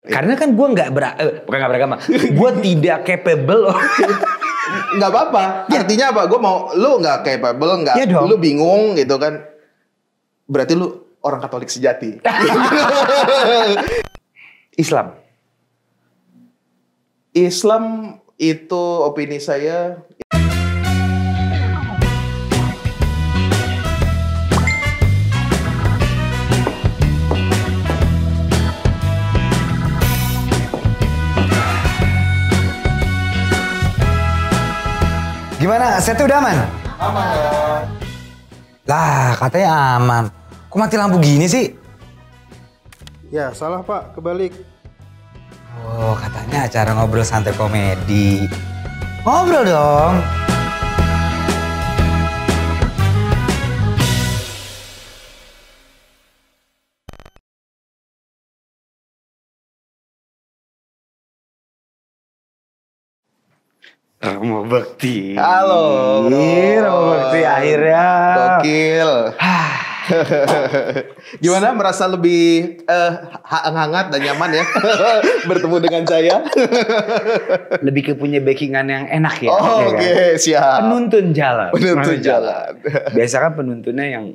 Karena kan gue bukan nggak beragama, gue tidak capable. Nggak apa-apa. Artinya apa? Gue mau lu nggak capable, nggak, Ya lu bingung gitu kan? Berarti lu orang Katolik sejati. Islam itu opini saya. Gimana? Setnya udah aman? Aman dong. Lah, katanya aman. Kok mati lampu gini sih? Ya, salah Pak, kebalik. Oh, katanya acara ngobrol santai komedi. Ngobrol dong. Romo Bekti. Halo, bro. Romo Bekti akhirnya. Gokil. Gimana, merasa lebih hangat dan nyaman ya bertemu dengan saya? Lebih ke punya backingan yang enak ya. Oh, ya kan? oke, siap. Penuntun jalan. Penuntun jalan. Biasa kan penuntunnya yang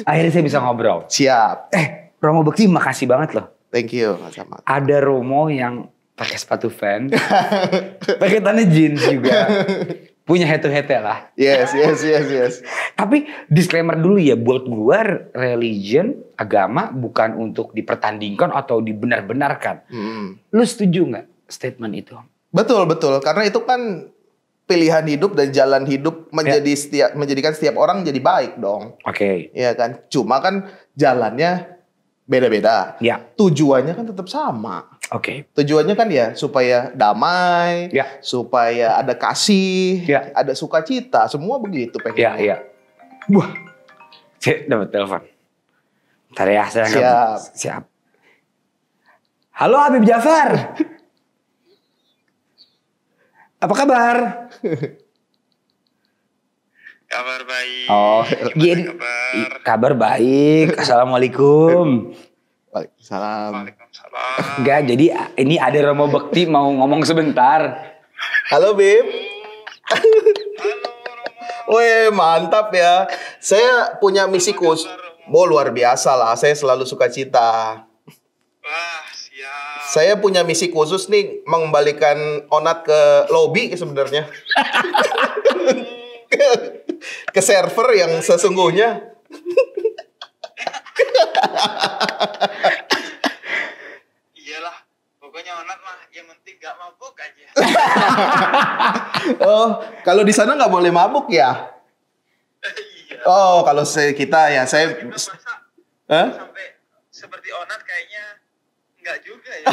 akhirnya saya bisa ngobrol. Siap. Romo Bekti makasih banget loh. Thank you, sama. Ada Romo yang pakai sepatu Vans, pakai tanda jeans juga, punya head to head lah. Yes. Tapi disclaimer dulu ya, buat gua religion, agama bukan untuk dipertandingkan atau dibenar-benarkan. Lu setuju nggak statement itu? Betul. Karena itu kan pilihan hidup dan jalan hidup menjadikan setiap orang jadi baik dong. Oke. Iya kan? Cuma kan jalannya beda-beda. Ya. Tujuannya kan tetap sama. Oke. Tujuannya kan ya supaya damai, Ya. supaya ada kasih, Ya. ada sukacita, semua begitu pengen. Iya. Wah, saya dapat telepon. Ntar ya, saya siap. Halo Habib Jafar. Apa kabar? Kabar baik. Oh, gini. Kabar baik. Assalamualaikum. Waalaikumsalam. Waalaikumsalam. Enggak, jadi ini ada Romo Bekti mau ngomong sebentar. Halo Bib. Wih, mantap ya. Saya punya misi khusus. Luar biasa lah. Saya selalu sukacita. Wah, siap. Saya punya misi khusus nih, mengembalikan Onat ke lobby sebenarnya. Ke server yang sesungguhnya. Iyalah, pokoknya Onat mah yang penting gak mabuk aja. Oh, kalau di sana nggak boleh mabuk ya? Iya. Oh, kalau kita ya saya. Masa Hah? sampai seperti Onat kayaknya enggak juga ya.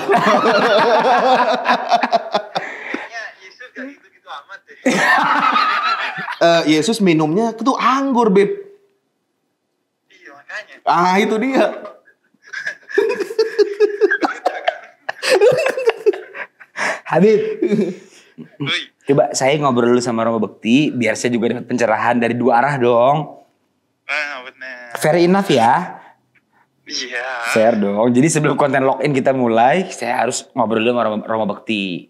Kayaknya Yesus gak gitu-gitu amat deh. Yesus minumnya itu anggur, Beb. Iya, makanya. Ah, itu dia. Habib, Woi, coba saya ngobrol dulu sama Romo Bekti, biar saya juga dapat pencerahan dari dua arah dong. bener. Fair enough ya? Iya. Fair dong. Jadi sebelum konten login kita mulai, saya harus ngobrol dulu sama Romo Bekti.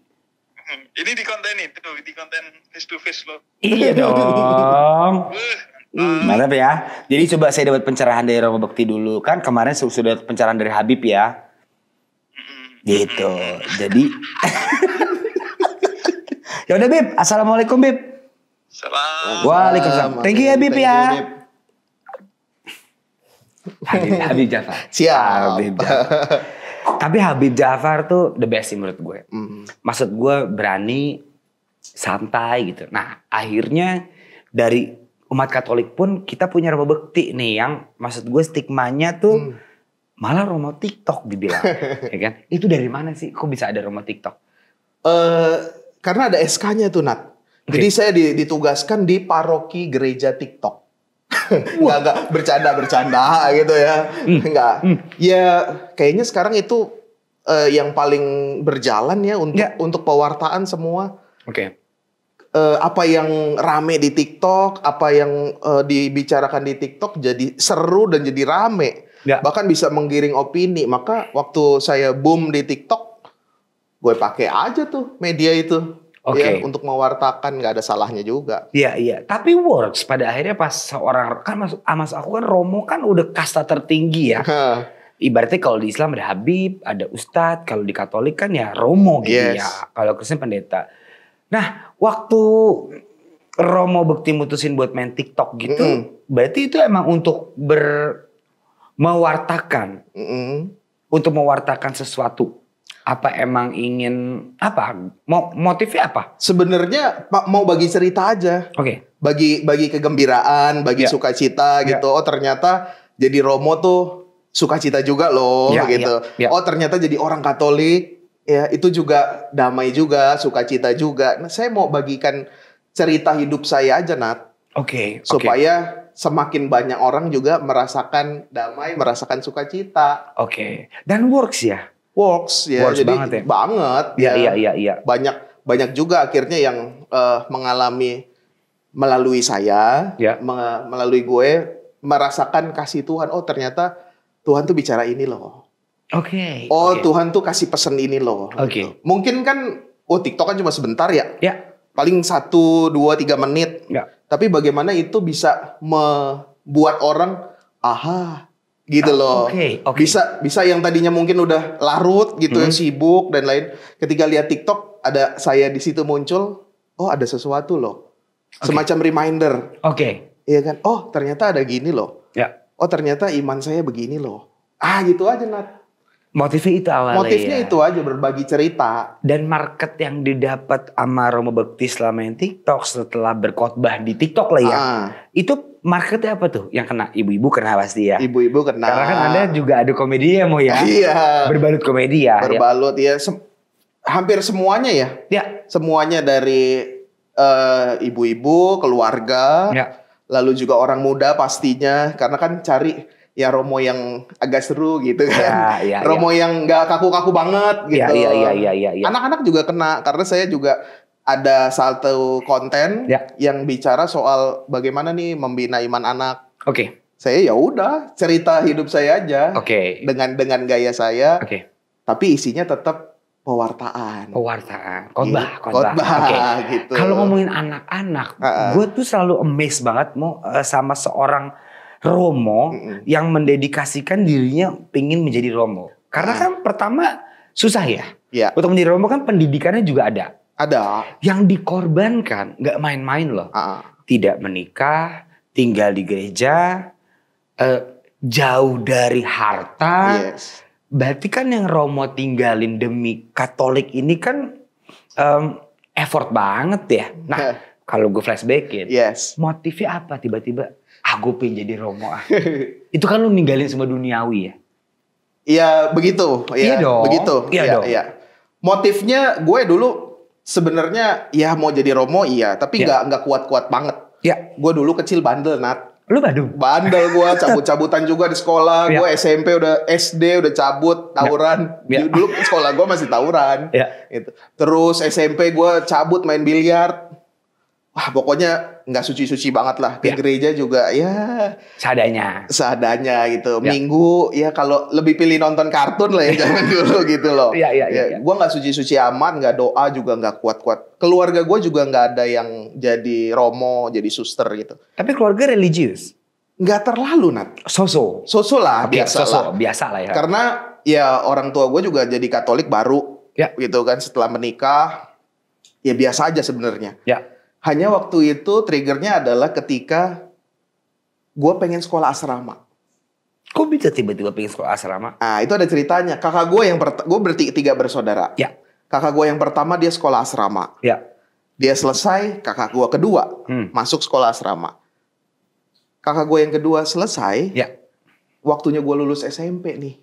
Ini di konten itu, di konten face to face lo. Iya dong. Mantap ya. Jadi coba saya dapat pencerahan dari Romo Bekti dulu. Kan kemarin sudah dapat pencerahan dari Habib ya. Gitu. Jadi ya udah Bib, assalamualaikum Bib. Salam. Waalaikumsalam. Thank you ya Bib ya. Habib Jafar. Siap. Habib Jafar. Tapi Habib Jafar tuh the best sih menurut gue. Maksud gue berani, santai gitu. Nah akhirnya dari umat Katolik pun kita punya Romo Bekti nih yang maksud gue stigmanya tuh malah Romo TikTok dibilang. Ya kan? Itu dari mana sih? Kok bisa ada Romo TikTok? Karena ada SK-nya tuh, Nat. Jadi saya ditugaskan di paroki gereja TikTok. Enggak bercanda gitu ya. Enggak. Ya kayaknya sekarang itu yang paling berjalan ya untuk pewartaan semua. Oke. Apa yang rame di TikTok, apa yang dibicarakan di TikTok jadi seru dan jadi rame. Nggak. Bahkan bisa menggiring opini. Maka waktu saya boom di TikTok, gue pakai aja tuh media itu. Oke. Ya, untuk mewartakan, nggak ada salahnya juga. Iya. Tapi works pada akhirnya pas seorang kan mas aku kan Romo kan udah kasta tertinggi ya. Ibaratnya kalau di Islam ada Habib, ada Ustadz, kalau di Katolik kan ya Romo gitu Yes. ya. Kalau Kristen pendeta. Nah, waktu Romo Bekti mutusin buat main TikTok gitu, berarti itu emang untuk mewartakan, untuk mewartakan sesuatu. Apa emang ingin apa? Motifnya apa? Sebenarnya mau bagi cerita aja. Oke. Bagi kegembiraan, bagi Ya. sukacita gitu. Ya. Oh ternyata jadi Romo tuh sukacita juga loh Ya, gitu. ya. Oh ternyata jadi orang Katolik ya itu juga damai juga, sukacita juga. Nah, saya mau bagikan cerita hidup saya aja, Nat. Oke. Supaya semakin banyak orang juga merasakan damai, merasakan sukacita. Oke. Dan works ya. Works ya. Works Jadi banget ya. banget Iya, ya. iya. Banyak juga akhirnya yang mengalami melalui saya, Ya. melalui gue merasakan kasih Tuhan. Oh ternyata Tuhan tuh bicara ini loh. Oke. Oh oke. Tuhan tuh kasih pesan ini loh. Oke. Gitu. Mungkin kan, TikTok kan cuma sebentar ya. Ya. Paling 1, 2, 3 menit. Ya. Tapi bagaimana itu bisa membuat orang, aha, gitu loh. Oke. Bisa yang tadinya mungkin udah larut gitu ya, sibuk dan lain. Ketika lihat TikTok, ada saya di situ muncul. Oh ada sesuatu loh. Semacam reminder. Oke. Iya kan? Oh ternyata ada gini loh. Ya. Oh ternyata iman saya begini loh. Gitu aja Nat. Motifnya itu awalnya. Motifnya ya. itu aja, berbagi cerita. Dan market yang didapat sama Romo Bekti selama yang TikTok setelah berkhotbah di TikTok lah ya. Itu marketnya apa tuh? Yang kena ibu-ibu kena pasti ya. Ibu-ibu kena. Karena kan Anda juga ada komedi ya mau ya. Iya. Berbalut komedi ya. Berbalut ya. Hampir semuanya ya. Ya. Semuanya dari ibu-ibu, keluarga. Ya. Lalu juga orang muda pastinya. Karena kan cari ya Romo yang agak seru gitu kan. Ya, Romo yang gak kaku-kaku banget gitu. Iya. Anak-anak juga kena. Karena saya juga ada satu konten yang bicara soal bagaimana nih membina iman anak. Oke. Saya ya udah cerita hidup saya aja. Oke. Dengan gaya saya. Oke. Tapi isinya tetap pewartaan. Khotbah. Oke. Gitu. Kalau ngomongin anak-anak, gue tuh selalu amazed banget sama seorang Romo yang mendedikasikan dirinya pengen menjadi Romo. Karena kan pertama susah ya. Iya. Untuk menjadi Romo kan pendidikannya juga ada. Ada. Yang dikorbankan nggak main-main loh. Tidak menikah, tinggal di gereja, jauh dari harta. Yes. Berarti kan yang Romo tinggalin demi Katolik ini kan effort banget ya. Nah kalau gue flashbackin, motifnya apa tiba-tiba? Gue pengen jadi Romo Itu kan lu ninggalin semua duniawi ya? Iya begitu. Iya dong. Begitu. Iya dong. Iya. Motifnya gue dulu sebenarnya ya mau jadi Romo iya, tapi nggak kuat-kuat banget. Iya. Gue dulu kecil bandel Nat. Lu badung? Bandel gue, cabut-cabutan juga di sekolah. Gue SMP SD udah cabut, tawuran. Dulu sekolah gue masih tawuran. Gitu. Terus SMP gue cabut main biliar. Wah pokoknya nggak suci-suci banget lah. Ke gereja juga ya seadanya gitu. Minggu ya kalau lebih pilih nonton kartun lah ya zaman dulu gitu loh. Iya. Gue nggak suci-suci amat, nggak doa juga nggak kuat-kuat. Keluarga gue juga nggak ada yang jadi Romo, jadi suster gitu. Tapi keluarga religius? Nggak terlalu Nat. Soso lah, biasa lah ya. Karena ya orang tua gue juga jadi Katolik baru gitu kan setelah menikah. Ya biasa aja sebenarnya. Hanya waktu itu triggernya adalah ketika gue pengen sekolah asrama. Kok bisa tiba-tiba pengen sekolah asrama? Itu ada ceritanya. Kakak gue gue bertiga bersaudara. Kakak gue yang pertama dia sekolah asrama. Dia selesai, kakak gue kedua masuk sekolah asrama. Kakak gue yang kedua selesai. Waktunya gue lulus SMP nih.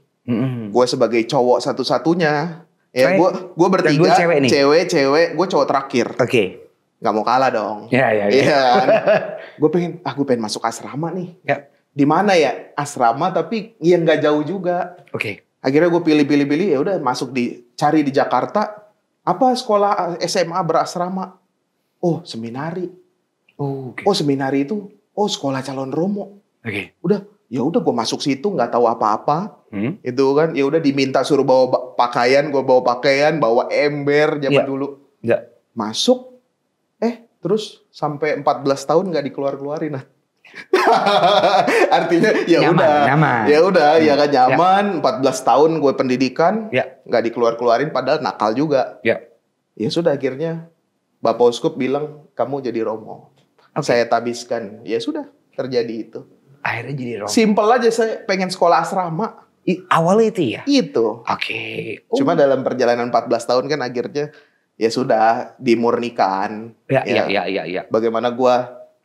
Gue sebagai cowok satu-satunya. Ya gue bertiga, cewek, gue cowok terakhir. Oke. Gak mau kalah dong. Iya. Gue pengen masuk asrama nih. Di mana ya asrama tapi yang nggak jauh juga. Oke. Akhirnya gue pilih ya udah cari di Jakarta. Apa sekolah SMA berasrama? Oh seminari. Oh, okay. Oh seminari itu. Oh sekolah calon Romo. Oke. Udah Ya udah gue masuk situ nggak tahu apa-apa. Itu kan ya udah diminta suruh bawa pakaian, gue bawa pakaian, bawa ember zaman dulu. Iya. Masuk terus sampai 14 tahun nggak dikeluar-keluarin. Artinya ya udah ya kan nyaman. 14 tahun gue pendidikan nggak dikeluar-keluarin padahal nakal juga. Ya sudah akhirnya Bapak Uskup bilang kamu jadi Romo. Saya tabiskan. Ya sudah terjadi itu. Akhirnya jadi Romo. Simpel aja, saya pengen sekolah asrama. Awalnya itu ya? Itu. Oke. Cuma dalam perjalanan 14 tahun kan akhirnya ya sudah dimurnikan. Iya. Bagaimana gue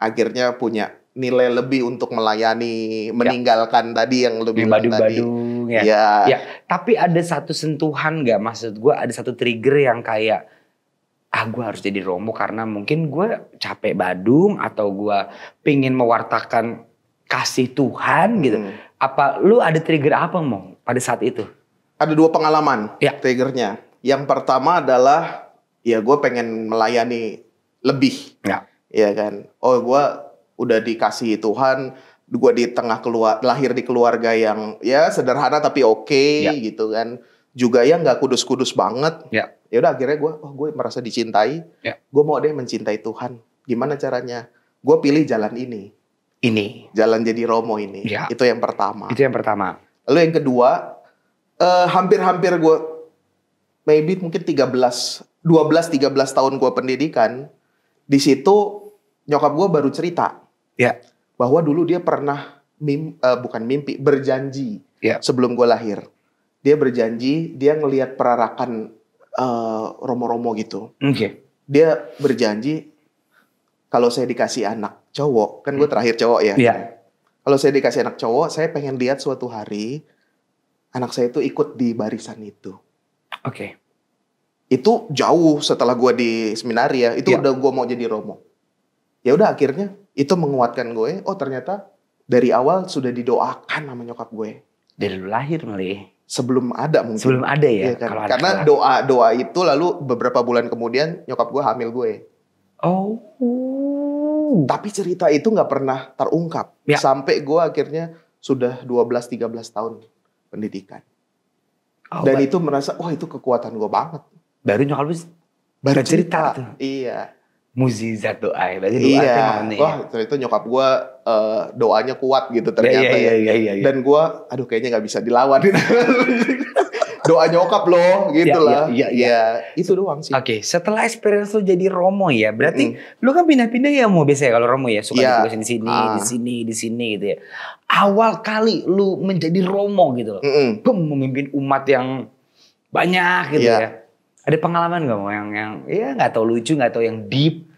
akhirnya punya nilai lebih untuk melayani, meninggalkan tadi yang lebih badung-badung ya. Ya. Tapi ada satu sentuhan nggak, maksud gue ada satu trigger yang kayak gue harus jadi Romo karena mungkin gue capek badung atau gue pengen mewartakan kasih Tuhan gitu. Apa lu ada trigger apa Mo pada saat itu? Ada 2 pengalaman triggernya. Yang pertama adalah ya gue pengen melayani lebih. Ya kan. Gue udah dikasih Tuhan, gue di tengah lahir di keluarga yang ya sederhana tapi oke gitu kan. Juga ya nggak kudus-kudus banget. Ya udah akhirnya gue merasa dicintai. Gue mau deh mencintai Tuhan. Gimana caranya? Gue pilih jalan ini. Jalan jadi Romo ini. Itu yang pertama. Lalu yang kedua, hampir-hampir gue mungkin 12-13 tahun gue pendidikan. Di situ nyokap gue baru cerita bahwa dulu dia pernah berjanji sebelum gue lahir. Dia berjanji dia ngelihat perarakan Romo-Romo gitu. Dia berjanji kalau saya dikasih anak cowok, kan gue terakhir cowok ya. Kalau saya dikasih anak cowok, saya pengen lihat suatu hari anak saya itu ikut di barisan itu. Itu jauh setelah gue di seminari ya. Itu udah gue mau jadi Romo. Ya udah akhirnya itu menguatkan gue. Oh ternyata dari awal sudah didoakan sama nyokap gue. Dari lu lahir malah. Sebelum ada mungkin. Sebelum ada ya. Kan? Karena doa itu lalu beberapa bulan kemudian nyokap gue hamil gue. Tapi cerita itu nggak pernah terungkap. Sampai gue akhirnya sudah 12-13 tahun pendidikan. Dan itu merasa, itu kekuatan gue banget. Baru nyokap lu baru cerita tuh. Iya. Mukjizat doa. Berarti doa ternyata nyokap gue doanya kuat gitu ternyata Iya. Dan gue, kayaknya nggak bisa dilawan. Doa nyokap loh gitu lah. Iya. Itu doang sih. Setelah experience lu jadi Romo ya, berarti lu kan pindah-pindah ya Mo biasanya kalau Romo ya, suka ditugasin di sini gitu ya. Awal kali lu menjadi Romo gitu loh, memimpin umat yang banyak gitu ya. Ada pengalaman gak Mo yang ya nggak tahu lucu, nggak tahu yang deep?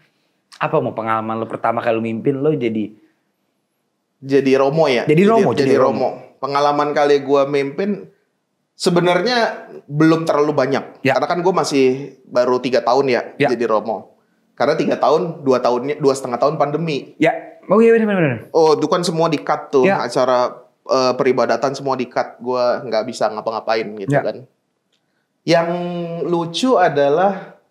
Apa Mo pengalaman lu pertama kali lu mimpin lu jadi Romo ya? Jadi Romo. Pengalaman kali gue mimpin sebenarnya belum terlalu banyak. Karena kan gue masih baru 3 tahun ya jadi Romo. Karena 3 tahun, 2,5 tahun pandemi. Oh iya benar. Itu kan semua di-cut tuh. Acara peribadatan semua di-cut. Gue nggak bisa ngapa-ngapain gitu kan. Yang lucu adalah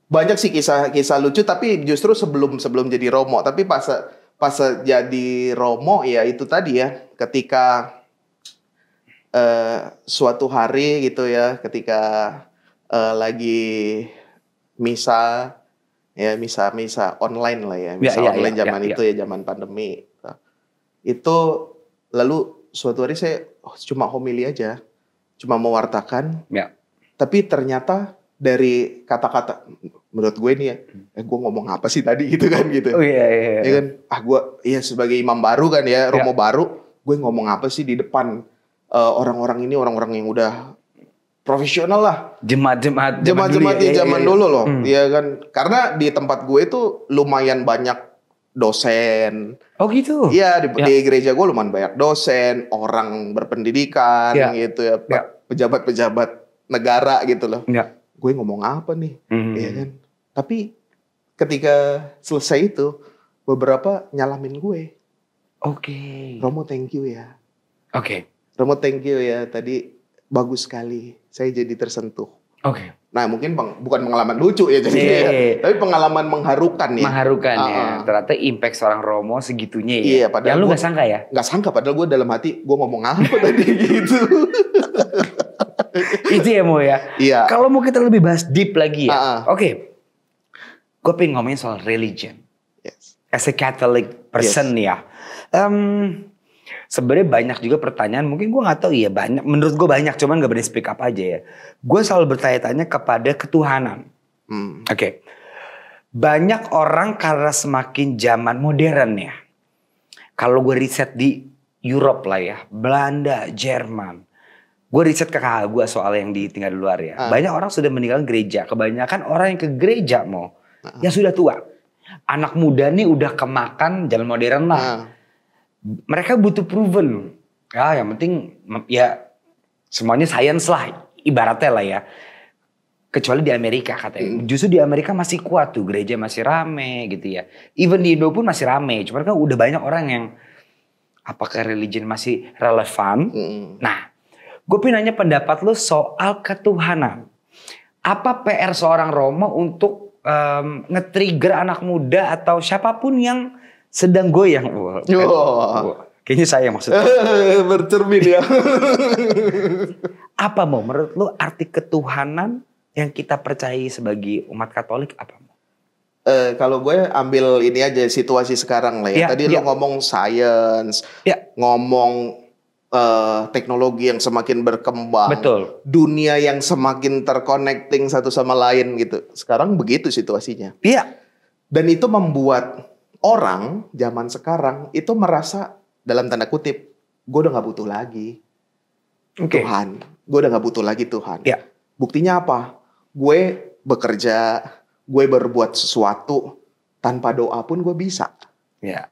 banyak sih kisah lucu, tapi justru sebelum jadi Romo. Tapi pas jadi Romo ya itu tadi ya, ketika suatu hari gitu ya, ketika lagi misa online lah ya, online zaman itu ya, zaman pandemi. Itu lalu suatu hari saya cuma homili aja, cuma mewartakan. Tapi ternyata dari kata-kata menurut gue ini ya, gue ngomong apa sih tadi gitu kan gitu. Ya kan, gue sebagai imam baru kan ya, Romo baru, gue ngomong apa sih di depan orang-orang yang udah profesional lah. Jemaat di zaman dulu loh. Iya kan. Karena di tempat gue itu lumayan banyak dosen. Gitu. Iya, di gereja gue lumayan banyak dosen, orang berpendidikan gitu ya. Pejabat-pejabat negara gitu loh. Gue ngomong apa nih? Iya kan. Tapi ketika selesai itu beberapa nyalamin gue. Romo thank you ya. Romo thank you ya, tadi bagus sekali. Saya jadi tersentuh. Oke. Nah mungkin bukan pengalaman lucu ya jadinya ya, tapi pengalaman mengharukan ya. Mengharukan ya. Ternyata impact seorang Romo segitunya ya. Iya, padahal yang lu gak sangka ya? Gak sangka, padahal gue dalam hati gue ngomong apa tadi gitu. Itu ya Mo ya. Iya. Kalau mau kita lebih bahas deep lagi ya. Oke. Gue pengen ngomongin soal religion. Yes. As a Catholic person ya. Sebenarnya banyak juga pertanyaan, mungkin gue gak tahu ya, banyak. Menurut gue banyak, cuman gak berani speak up aja ya. Gue selalu bertanya-tanya kepada ketuhanan. Oke. Banyak orang karena semakin zaman modern ya. Kalau gue riset di Europe lah ya, Belanda, Jerman. Gue riset ke kakak gue soal yang ditinggal di luar ya. Banyak orang sudah meninggalkan gereja. Kebanyakan orang yang ke gereja mau, yang sudah tua. Anak muda nih udah kemakan jalan modern lah. Mereka butuh proven. Ya yang penting ya semuanya science lah. Ibaratnya lah ya. Kecuali di Amerika katanya. Justru di Amerika masih kuat tuh. Gereja masih rame gitu ya. Even di Indo pun masih rame. Cuman kan udah banyak orang yang apakah religion masih relevan. Nah gue pengen nanya pendapat lo soal ketuhanan. Apa PR seorang Romo untuk nge-trigger anak muda atau siapapun yang sedang goyang? Kayaknya saya maksudnya. Bercermin ya. Apa Mo menurut lo arti ketuhanan yang kita percayai sebagai umat Katolik apa Mo? Kalau gue ambil ini aja situasi sekarang lah ya. Tadi lo ngomong science, ngomong teknologi yang semakin berkembang, betul. Dunia yang semakin terconnecting satu sama lain gitu. Sekarang begitu situasinya. Iya. Dan itu membuat orang zaman sekarang itu merasa dalam tanda kutip, gue udah gak butuh lagi Tuhan. Gue udah gak butuh lagi Tuhan. Ya. Buktinya apa? Gue bekerja, gue berbuat sesuatu tanpa doa pun gue bisa. Ya.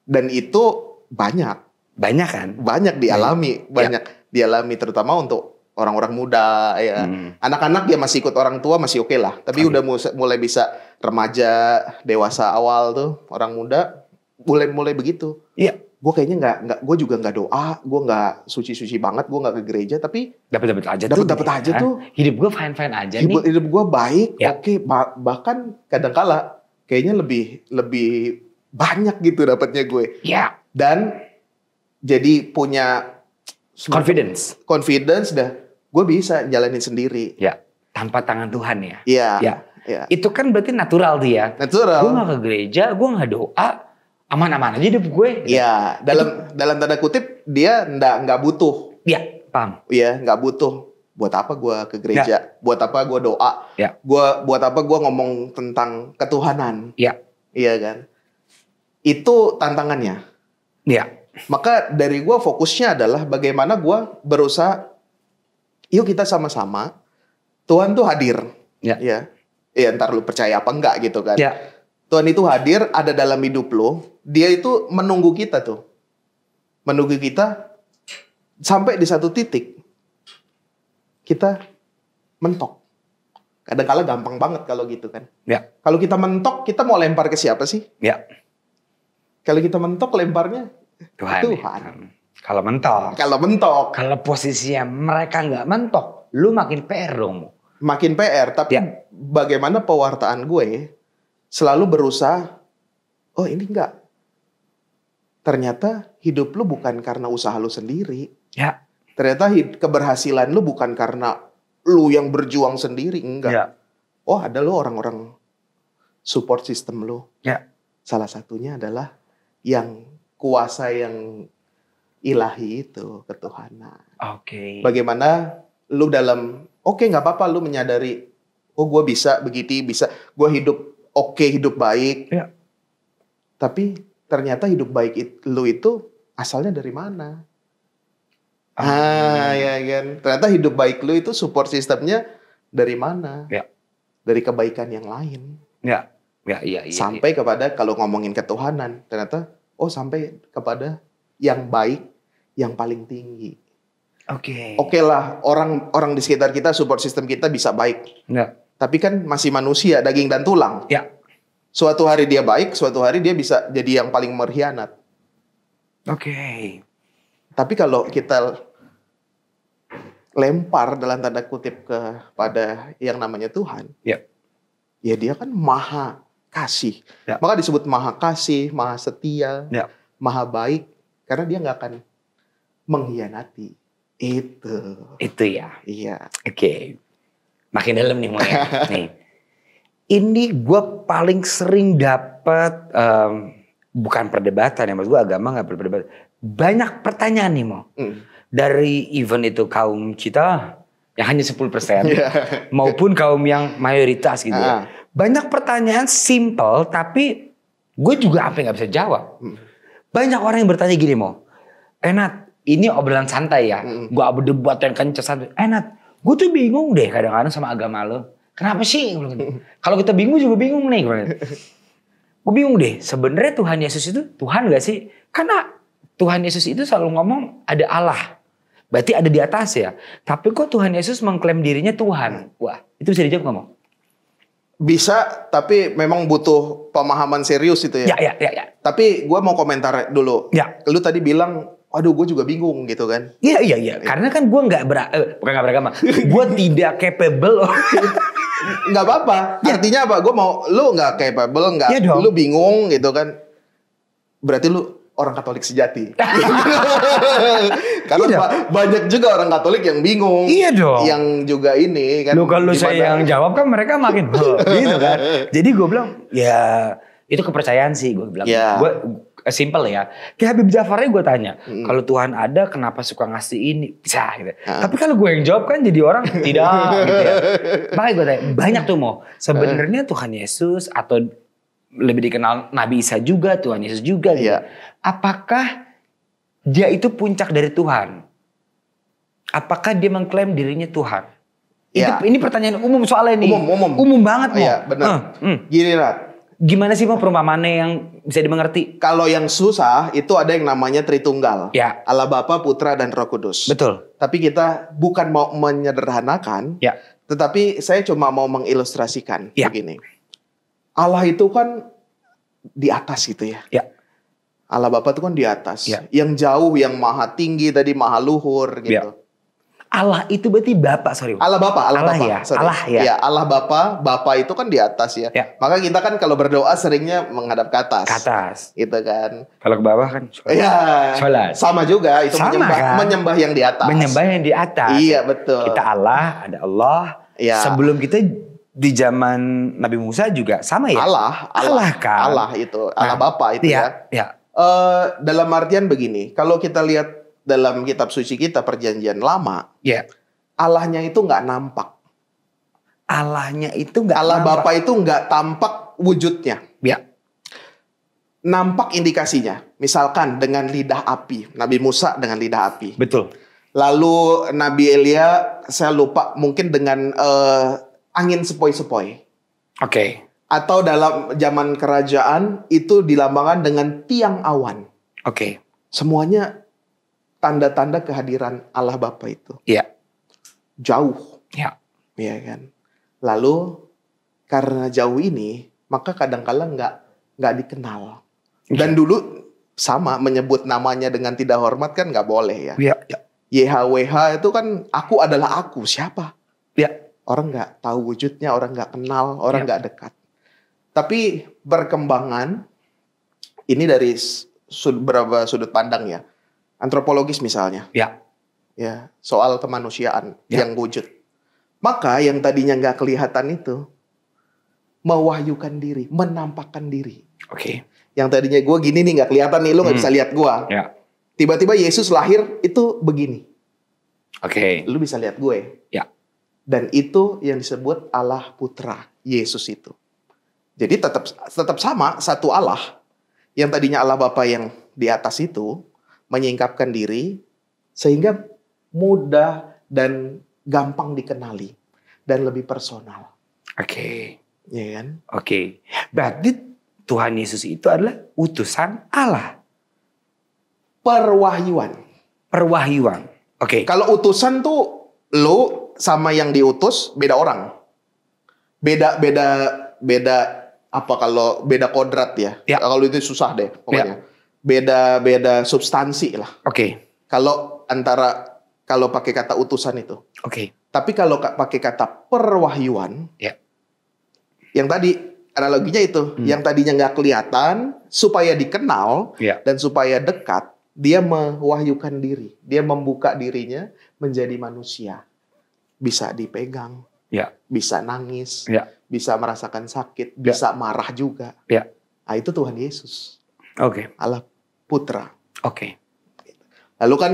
Dan itu banyak. Banyak kan? Banyak dialami. Banyak dialami terutama untuk orang-orang muda ya. Anak-anak dia masih ikut orang tua masih oke lah. Tapi udah mulai bisa remaja, dewasa awal tuh. Orang muda mulai begitu. Iya. Gue kayaknya nggak, gue juga nggak doa, gue nggak suci banget, gue nggak ke gereja, tapi dapat aja tuh. Hidup gue fine aja nih. Hidup gue baik, oke. Bahkan kadang-kala kayaknya lebih banyak gitu dapatnya gue. Iya. Dan jadi punya confidence dah. Gue bisa jalanin sendiri. Ya. Tanpa tangan Tuhan ya. Iya. Ya. Itu kan berarti natural dia. Natural. Gue nggak ke gereja, gue nggak doa. Aman-aman aja hidup gue. Iya, dalam tanda kutip dia nggak butuh. Iya, paham. Iya, nggak butuh. Buat apa gue ke gereja? Ya. Buat apa gue doa? Ya. Buat apa gue ngomong tentang ketuhanan? Iya. Iya kan? Itu tantangannya. Iya. Maka dari gue fokusnya adalah bagaimana gue berusaha. Yuk kita sama-sama. Tuhan tuh hadir. Iya. Ya. Ya, ntar lu percaya apa enggak gitu kan? Iya. Tuhan itu hadir, ada dalam hidup lo. Dia itu menunggu kita tuh. Menunggu kita sampai di satu titik. Kita mentok. Kadang-kala gampang banget kalau gitu kan. Ya. Kalau kita mentok, kita mau lempar ke siapa sih? Ya. Kalau kita mentok, lemparnya Tuhan. Kalau mentok. Kalau posisinya mereka nggak mentok, lu makin PR dong. Makin PR, tapi bagaimana pewartaan gue selalu berusaha, oh ini enggak. Ternyata hidup lu bukan karena usaha lu sendiri. Ya. Ternyata keberhasilan lu bukan karena lu yang berjuang sendiri, enggak. Ya. Oh ada lu orang-orang support system lu. Ya. Salah satunya adalah yang kuasa yang ilahi itu, ketuhanan. Oke. Bagaimana lu dalam, nggak apa-apa lu menyadari, oh gue bisa begitu, bisa. Gue hidup baik. Ya. Tapi ternyata hidup baik lu itu asalnya dari mana? Ya kan. Ternyata hidup baik lu itu support sistemnya dari mana? Ya. Dari kebaikan yang lain. Ya. Iya. Sampai kepada kalau ngomongin ketuhanan, ternyata sampai kepada yang baik, yang paling tinggi. Oke lah, orang di sekitar kita, support system kita bisa baik. Ya. Tapi kan masih manusia, daging dan tulang. Ya. Suatu hari dia baik, suatu hari dia bisa jadi yang paling berkhianat. Oke. Tapi kalau kita lempar dalam tanda kutip kepada yang namanya Tuhan, Ya. ya dia kan maha kasih. Ya. Maka disebut maha kasih, maha setia, Ya. maha baik. Karena dia nggak akan mengkhianati. Itu ya. iya. Oke. Makin dalam nih Mo ya. Nih. Ini gue paling sering dapat bukan perdebatan ya, maksud gue agama nggak berdebat. Banyak pertanyaan nih Mo. Dari event itu kaum kita yang hanya 10% maupun kaum yang mayoritas gitu ya. Banyak pertanyaan simple tapi gue juga apa nggak bisa jawab. Banyak orang yang bertanya gini Mo. Nat, ini obrolan santai ya. Gue berdebat yang kenceng santai. Nat, gue tuh bingung deh kadang-kadang sama agama lo. Kenapa sih? Kalau kita bingung juga bingung nih. Gue bingung deh. Sebenarnya Tuhan Yesus itu Tuhan gak sih? Karena Tuhan Yesus itu selalu ngomong ada Allah. Berarti ada di atas ya. Tapi kok Tuhan Yesus mengklaim dirinya Tuhan? Wah, itu bisa dijawab nggak Mo? Bisa, tapi memang butuh pemahaman serius itu ya. Ya. Tapi gue mau komentar dulu. Ya. Lu tadi bilang, waduh gue juga bingung gitu kan. Iya. Karena kan gue bukan nggak beragama. Gue tidak capable. Nggak apa-apa. Artinya apa? Gue mau, lu nggak capable, nggak, Iya dong. lu bingung gitu kan. Berarti lu orang Katolik sejati. Karena Iya banyak juga orang Katolik yang bingung. Iya dong. Yang juga ini kan. Lu kalau gimana? saya yang jawab kan mereka makin gitu kan. Jadi gue bilang ya itu kepercayaan sih gue bilang. Ya. Gue simple ya. Kayak Habib Jafarnya gue tanya, kalau Tuhan ada kenapa suka ngasih ini? Bisa gitu. Tapi kalau gue yang jawab kan jadi orang tidak gitu ya. Makanya gue tanya, banyak tuh Mo. Sebenarnya Tuhan Yesus atau lebih dikenal Nabi Isa juga, Tuhan Yesus juga gitu. Iya. Apakah dia itu puncak dari Tuhan? Apakah dia mengklaim dirinya Tuhan? Iya. Ini pertanyaan umum soalnya nih. Umum banget Mo. Iya, benar. Gini Rat. Gimana sih Mo perumpamaannya yang bisa dimengerti? Kalau yang susah itu ada yang namanya Tritunggal. Ya. Allah Bapa, Putra, dan Roh Kudus. Betul. Tapi kita bukan mau menyederhanakan. Ya. Tetapi saya cuma mau mengilustrasikan Ya. begini. Allah itu kan di atas gitu ya. Ya. Allah Bapa itu kan di atas. Ya. Yang jauh, yang maha tinggi tadi, maha luhur gitu. Ya. Allah itu berarti Bapak, sorry. Allah Bapa. Ya. Sorry. Allah ya. Ya, Allah Bapa itu kan di atas ya. Ya. Maka kita kan kalau berdoa seringnya menghadap ke atas. Ke atas. Gitu kan. Kalau ke bawah kan Iya. sholat. Sama juga itu Sama, menyembah kan? yang di atas. Menyembah yang di atas. Iya, betul. Kita Allah, ada Allah. Iya. Sebelum kita di zaman Nabi Musa juga sama ya? Allah kan. Allah itu, Allah Bapa itu ya. Ya. Dalam artian begini, kalau kita lihat dalam kitab suci kita Perjanjian Lama, Ya. Allahnya itu nggak nampak. Allahnya itu nggak Allah nampak. Bapa itu nggak tampak wujudnya. Ya. Nampak indikasinya. Misalkan dengan lidah api. Nabi Musa dengan lidah api. Betul. Lalu Nabi Elia, saya lupa, mungkin dengan angin sepoi-sepoi. Oke. Atau dalam zaman kerajaan itu dilambangkan dengan tiang awan. Oke. Semuanya tanda-tanda kehadiran Allah Bapa itu. Iya. Jauh. Ya. Iya kan. Lalu karena jauh ini, maka kadang-kala nggak dikenal. Dan dulu sama menyebut namanya dengan tidak hormat kan nggak boleh ya. Iya. Ya. YHWH itu kan aku adalah aku. Siapa? Ya. Orang nggak tahu wujudnya, orang nggak kenal, orang nggak dekat. Tapi berkembangan ini dari beberapa sudut pandang ya. Antropologis misalnya. Ya. Ya, soal kemanusiaan Ya. yang wujud. Maka yang tadinya nggak kelihatan itu mewahyukan diri, menampakkan diri. Oke. Yang tadinya gue gini nih nggak kelihatan nih, lu nggak bisa lihat gue. Ya. Tiba-tiba Yesus lahir itu begini, Oke. lu bisa lihat gue. Ya. Dan itu yang disebut Allah Putra, Yesus itu. Jadi tetap sama satu Allah yang tadinya Allah Bapa yang di atas itu menyingkapkan diri sehingga mudah dan gampang dikenali dan lebih personal. Oke. Ya kan? Oke. Berarti Tuhan Yesus itu adalah utusan Allah. Perwahyuan. Perwahyuan. Oke. Kalau utusan tuh lo sama yang diutus beda orang. Beda apa kalau beda kodrat ya. Ya. Kalau itu susah deh pokoknya. Beda substansi lah. Oke. Kalau antara kalau pakai kata utusan itu. Oke. Tapi kalau pakai kata perwahyuan, Ya. yang tadi analoginya itu, yang tadinya nggak kelihatan, supaya dikenal Ya. dan supaya dekat, dia mewahyukan diri, dia membuka dirinya menjadi manusia, bisa dipegang, Ya. bisa nangis, Ya. bisa merasakan sakit, bisa marah juga. Ya. Nah, itu Tuhan Yesus, Oke. Allah Putra. Oke. Lalu kan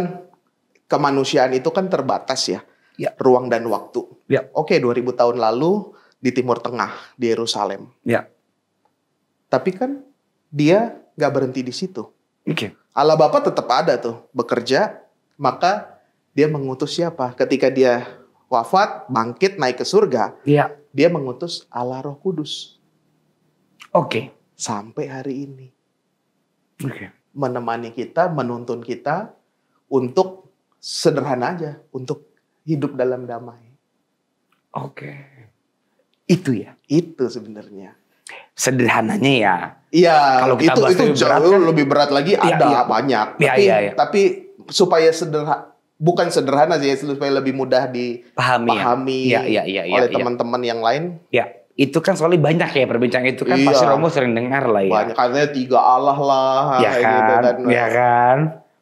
kemanusiaan itu kan terbatas ya, Ya. ruang dan waktu. Ya. Oke, 2000 tahun lalu di Timur Tengah, di Yerusalem. Ya. Tapi kan dia nggak berhenti di situ. Oke. Allah Bapa tetap ada tuh, bekerja, maka dia mengutus siapa? Ketika dia wafat, bangkit, naik ke surga, Ya. dia mengutus Allah Roh Kudus. Oke. Sampai hari ini. Oke. Menemani kita, menuntun kita untuk sederhana aja, untuk hidup dalam damai. Oke. Itu ya. Itu sebenarnya. Sederhananya ya. Iya, Kalau kita bahas itu lebih berat jauh kan? lebih berat lagi, Iya, ada iya. banyak. Iya, Tapi, iya, iya. tapi supaya bukan sederhana sih, supaya lebih mudah Pahami ya. Iya, iya, iya, oleh iya. teman-teman yang lain. Ya. Itu kan soalnya banyak ya perbincangan itu kan Iya. pasti Romo sering dengar lah ya. Banyak katanya 3 Allah lah, Ya kayak gitu kan. kan. Ya kan.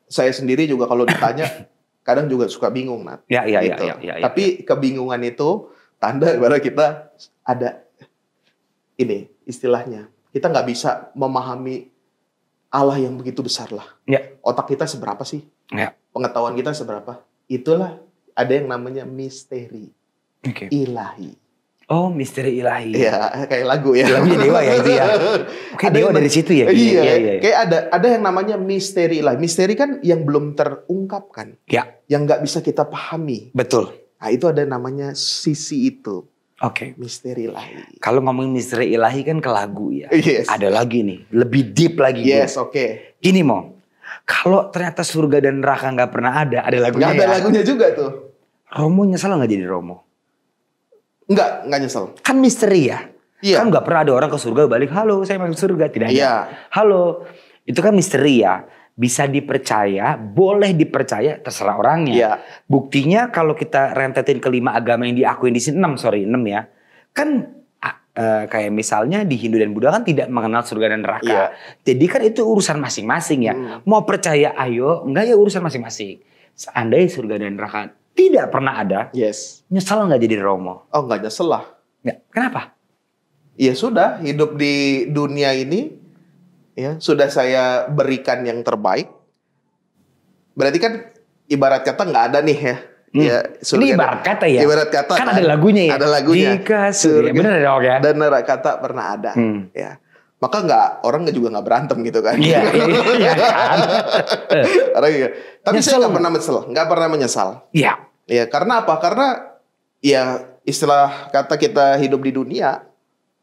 Saya sendiri juga kalau ditanya, kadang juga suka bingung, Nat. Ya, ya, Gitu. ya, ya, ya. Tapi kebingungan itu tanda bahwa kita ada ini istilahnya. Kita nggak bisa memahami Allah yang begitu besar lah. Ya. Otak kita seberapa sih? Ya. Pengetahuan kita seberapa? Itulah ada yang namanya misteri Oke. ilahi. Oh, misteri ilahi. Iya, kayak lagu ya. Lagunya Dewa ya itu ya. Oke, Ada Dewa yang- dari situ ya. Iya, iya. kayak ada yang namanya misteri ilahi. Misteri kan yang belum terungkapkan, Ya, yang nggak bisa kita pahami. betul. Nah, itu ada namanya sisi itu, Oke. misteri ilahi. Kalau ngomongin misteri ilahi kan ke lagu ya. Yes. Ada lagi nih, lebih deep lagi. Yes, Bro. oke. Gini Mo, kalau ternyata surga dan neraka nggak pernah ada lagunya. Nggak ada ya. lagunya juga tuh. Romo nyesel nggak jadi Romo? Nggak nyesel. Kan misteri ya. Iya. Kan nggak pernah ada orang ke surga balik, halo saya masuk surga. Tidak ada. Iya. Halo. Itu kan misteri ya. Bisa dipercaya, boleh dipercaya, terserah orangnya. Iya. Buktinya kalau kita rentetin ke 5 agama yang diakuin di sini, 6 ya. Kan kayak misalnya di Hindu dan Buddha kan tidak mengenal surga dan neraka. Iya. Jadi kan itu urusan masing-masing ya. Mau percaya ayo, enggak ya urusan masing-masing. Seandainya surga dan neraka tidak pernah ada, Yes. nyesal nggak jadi Romo? Oh, nggak nyesel lah. Nggak. Kenapa? Ya sudah, hidup di dunia ini ya sudah saya berikan yang terbaik. Berarti kan ibarat kata nggak ada nih ya. Ya, surga Ini ibarat kata ya. Ibarat kata Kan ada lagunya ya. Ada lagunya. Jika surga. Bener dong ya. Dan neraka pernah ada. Ya. Maka orang juga nggak berantem gitu kan. Iya, iya kan. Orang gitu. Tapi Nyesel. saya nggak pernah menyesal, nggak pernah menyesal. Iya. Ya karena apa? Karena ya istilah kata kita hidup di dunia,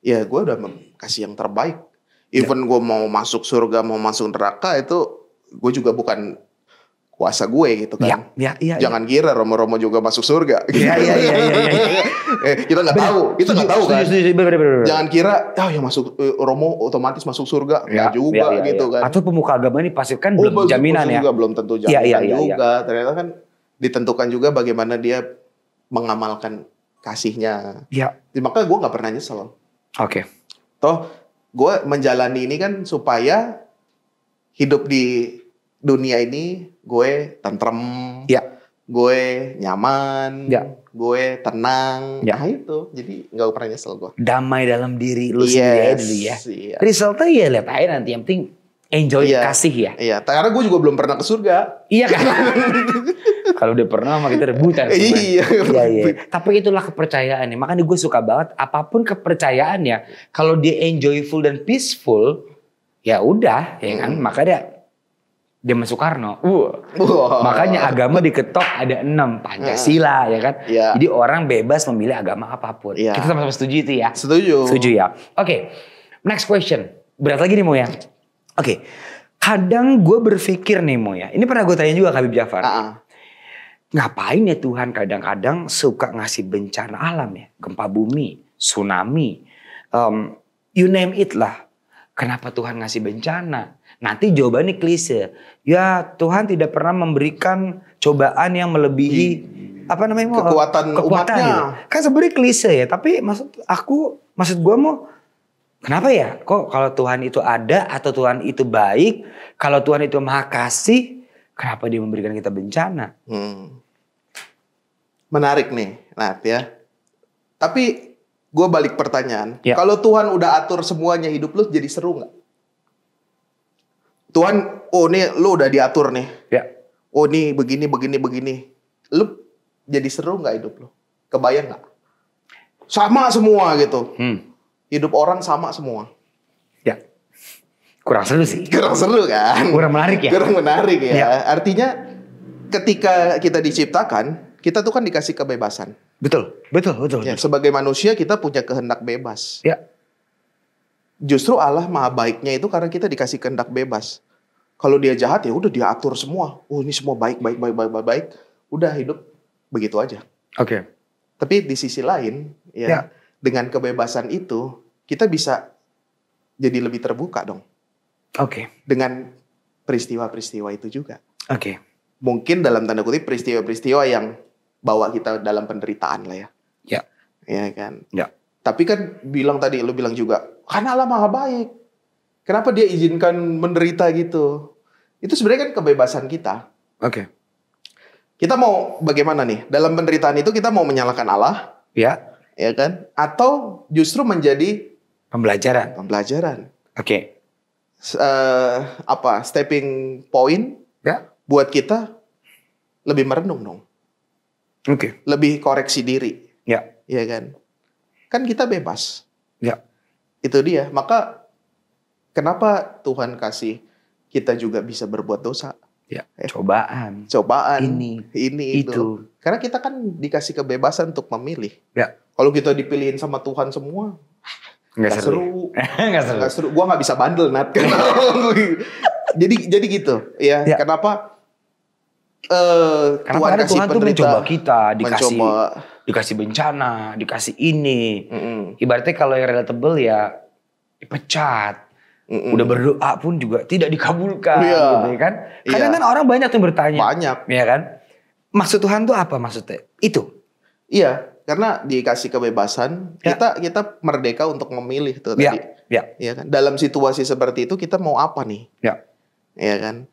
ya gue udah kasih yang terbaik. Even gue mau masuk surga, mau masuk neraka itu gue juga bukan kuasa gue gitu kan. Iya. Jangan kira Romo-Romo juga masuk surga. Iya. Kita nggak tahu, kita nggak tahu kan. Setuju, bener. Jangan kira, yang masuk Romo otomatis masuk surga, nggak juga gitu kan. Atau pemuka agama ini pasti kan masuk belum jaminan ya. juga, belum tentu jaminan Iya. juga. Ternyata kan ditentukan juga bagaimana dia mengamalkan kasihnya. Iya. Maka gue nggak pernah nyesel. Oke. Toh gue menjalani ini kan supaya hidup di dunia ini gue tentrem, Iya. gue nyaman, Ya. gue tenang. Ya. Nah itu, jadi nggak pernah nyesel gue. Damai dalam diri lu sendiri aja dulu ya. Iya. Resultnya ya lihat aja nanti. Yang penting enjoy Iya. kasih ya. Iya, karena gue juga belum pernah ke surga. Iya kan? Kalau udah pernah sama kita rebutan. Iya. Iya. Tapi itulah kepercayaan ya. Makanya gue suka banget apapun kepercayaannya. Kalau dia enjoyful dan peaceful, ya udah, ya kan? Makanya zaman Soekarno. Wah. Makanya agama diketok ada 6. Pancasila ya kan. Iya. Jadi orang bebas memilih agama apapun. Iya. Kita sama-sama setuju itu ya. Setuju. Setuju ya. Oke. Next question. Berat lagi nih Mo ya. Oke. Kadang gue berpikir nih Mo ya. Ini pernah gue tanya juga ke Habib Jafar. Ngapain ya Tuhan kadang-kadang suka ngasih bencana alam ya. Gempa bumi, tsunami, you name it lah. Kenapa Tuhan ngasih bencana? Nanti jawabannya klise. Ya Tuhan tidak pernah memberikan cobaan yang melebihi apa namanya Mo? Kekuatan umatnya. gitu. Kan sebenarnya klise ya, tapi maksud gue mau kenapa ya? Kok kalau Tuhan itu ada atau Tuhan itu baik, kalau Tuhan itu Maha Kasih, kenapa dia memberikan kita bencana? Menarik nih, Nat ya. Tapi gue balik pertanyaan. Ya. Kalau Tuhan udah atur semuanya hidup lu jadi seru nggak? Tuhan, oh nih lu udah diatur nih. Ya. Oh nih begini. Lu jadi seru nggak hidup lu? Kebayang nggak? Sama semua gitu. Hidup orang sama semua. Ya. Kurang seru sih. Kurang seru kan? Kurang menarik ya? Kurang menarik ya. Ya. Artinya ketika kita diciptakan, kita tuh kan dikasih kebebasan. Betul. Ya, sebagai manusia kita punya kehendak bebas. Ya. Justru Allah maha baiknya itu karena kita dikasih kehendak bebas. Kalau dia jahat ya udah dia atur semua. Oh ini semua baik. Udah hidup begitu aja. Oke. Tapi di sisi lain ya. Dengan kebebasan itu kita bisa jadi lebih terbuka dong. Oke. Dengan peristiwa-peristiwa itu juga. Oke. Mungkin dalam tanda kutip peristiwa-peristiwa yang bawa kita dalam penderitaan lah ya. Ya. Ya kan. Ya. Tapi kan lu bilang juga, karena Allah maha baik. Kenapa dia izinkan menderita gitu? Itu sebenarnya kan kebebasan kita. Oke. Kita mau bagaimana nih? Dalam penderitaan itu kita mau menyalahkan Allah, Ya. ya kan? Atau justru menjadi Pembelajaran. Oke. Stepping point Ya. buat kita lebih merenung dong. Oke. Lebih koreksi diri, Ya. ya kan? Kan kita bebas. Ya. Itu dia. Maka kenapa Tuhan kasih kita juga bisa berbuat dosa? Ya. Cobaan. Ini itu. Karena kita kan dikasih kebebasan untuk memilih. Ya. Kalau kita dipilihin sama Tuhan semua, Nggak nggak seru. Nggak seru. Gua nggak bisa bandel, Nat. jadi gitu. Ya. Ya. Kenapa? Karena Tuhan tuh mencoba kita, mencoba. dikasih bencana, dikasih ini. Ibaratnya kalau yang relatable ya dipecat. Udah berdoa pun juga tidak dikabulkan, gitu ya kan? Kadang kan orang banyak yang bertanya. Banyak. Ya kan? Maksud Tuhan tuh apa maksudnya? Itu. Iya, karena dikasih kebebasan, kita merdeka untuk memilih tuh tadi. Iya kan? Dalam situasi seperti itu kita mau apa nih? Iya kan?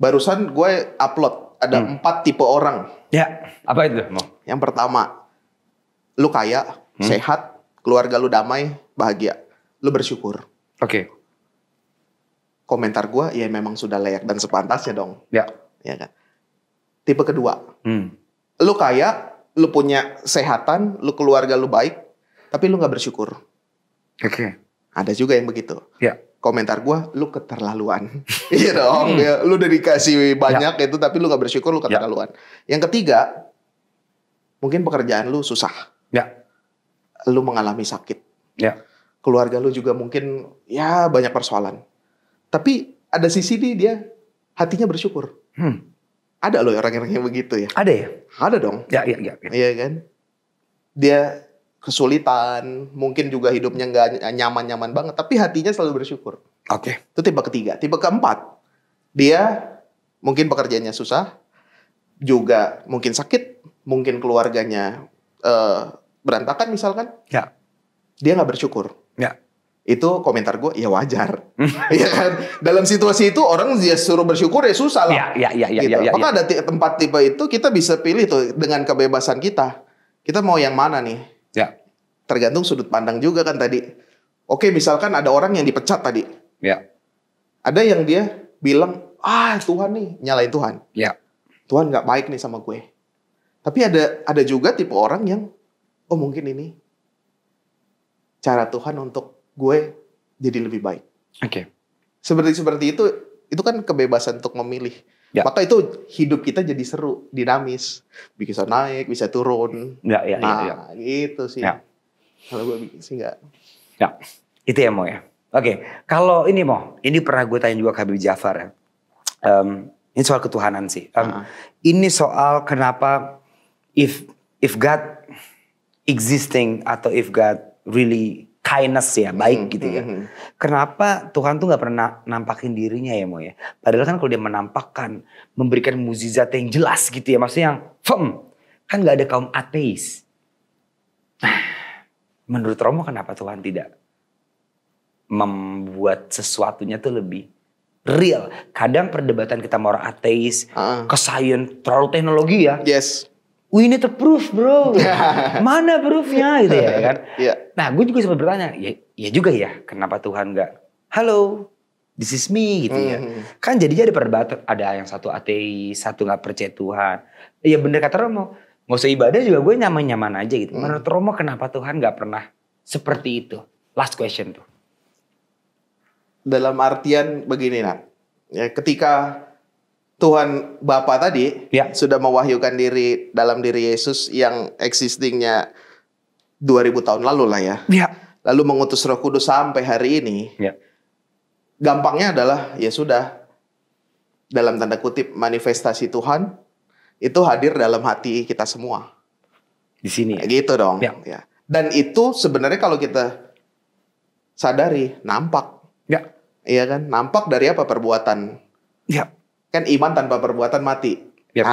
Barusan gue upload ada 4 tipe orang. Ya, apa itu? Yang pertama, lu kaya, sehat, keluarga lu damai, bahagia. Lu bersyukur. Oke. Komentar gue, ya memang sudah layak dan sepantasnya dong. Ya. Ya kan? Tipe kedua, lu kaya, lu punya kesehatan, lu keluarga lu baik, tapi lu gak bersyukur. Oke. Ada juga yang begitu. Ya. Komentar gue, lu keterlaluan. Iya dong, ya, lu udah dikasih banyak itu, tapi lu gak bersyukur, lu keterlaluan. Yang ketiga, mungkin pekerjaan lu susah. Ya. Lu mengalami sakit. Ya. Keluarga lu juga mungkin ya banyak persoalan. Tapi ada sisi dia hatinya bersyukur. Ada loh orang-orang yang begitu ya. Ada ya? Ada dong. Ya. Iya kan? Dia kesulitan, mungkin juga hidupnya nggak nyaman-nyaman banget, tapi hatinya selalu bersyukur. Oke. Itu tipe ketiga. Tipe keempat, dia mungkin pekerjaannya susah, juga mungkin sakit, mungkin keluarganya berantakan misalkan. Ya. Dia nggak bersyukur. Ya. Itu komentar gue, ya wajar. Iya kan? Dalam situasi itu orang dia suruh bersyukur ya susah lah. Ya. Gitu. Maka ada tempat tipe itu kita bisa pilih tuh dengan kebebasan kita. Kita mau yang mana nih? Ya. Tergantung sudut pandang juga kan tadi. Oke, misalkan ada orang yang dipecat tadi. Ya. Ada yang dia bilang, Tuhan nih, nyalain Tuhan. Ya. Tuhan nggak baik nih sama gue. Tapi ada juga tipe orang yang, mungkin ini cara Tuhan untuk gue jadi lebih baik. Oke. Seperti itu kan kebebasan untuk memilih. Ya. Maka itu hidup kita jadi seru, dinamis, bisa naik, bisa turun. Ya. Gitu sih. Ya. Kalau gue bikin sih nggak. Ya, itu ya Mo ya. Oke, kalau ini Mo, ini pernah gue tanya juga ke Habib Jafar ya. Ini soal ketuhanan sih. Ini soal kenapa if God existing atau if God really kindness ya, baik gitu ya. Kenapa Tuhan tuh nggak pernah nampakin dirinya ya Mo ya? Padahal kan kalau dia menampakkan, memberikan mukjizat yang jelas gitu ya, maksudnya yang kan nggak ada kaum ateis. Nah, menurut Romo kenapa Tuhan tidak membuat sesuatunya tuh lebih real? Kadang perdebatan kita mau orang ateis, ke sains, terlalu teknologi ya. Yes. We need a proof bro. Mana proofnya gitu ya kan. Iya. Nah gue juga sempat bertanya. Ya juga ya. Kenapa Tuhan gak. Halo. This is me gitu ya. Kan jadinya ada perdebatan. Ada yang satu ateis. Satu gak percaya Tuhan. Ya bener kata Romo. Gak usah ibadah juga gue nyaman-nyaman aja gitu. Menurut Romo kenapa Tuhan gak pernah seperti itu? Last question tuh. Dalam artian begini Nat. Ya, ketika Tuhan Bapa tadi sudah mewahyukan diri dalam diri Yesus yang existingnya 2000 tahun lalu lah ya. Lalu mengutus Roh Kudus sampai hari ini. Gampangnya adalah ya sudah, dalam tanda kutip manifestasi Tuhan itu hadir dalam hati kita semua. Di sini ya? Gitu dong. Ya. Dan itu sebenarnya kalau kita sadari nampak. Iya kan? Nampak dari apa? Perbuatan. Kan iman tanpa perbuatan mati. Itu.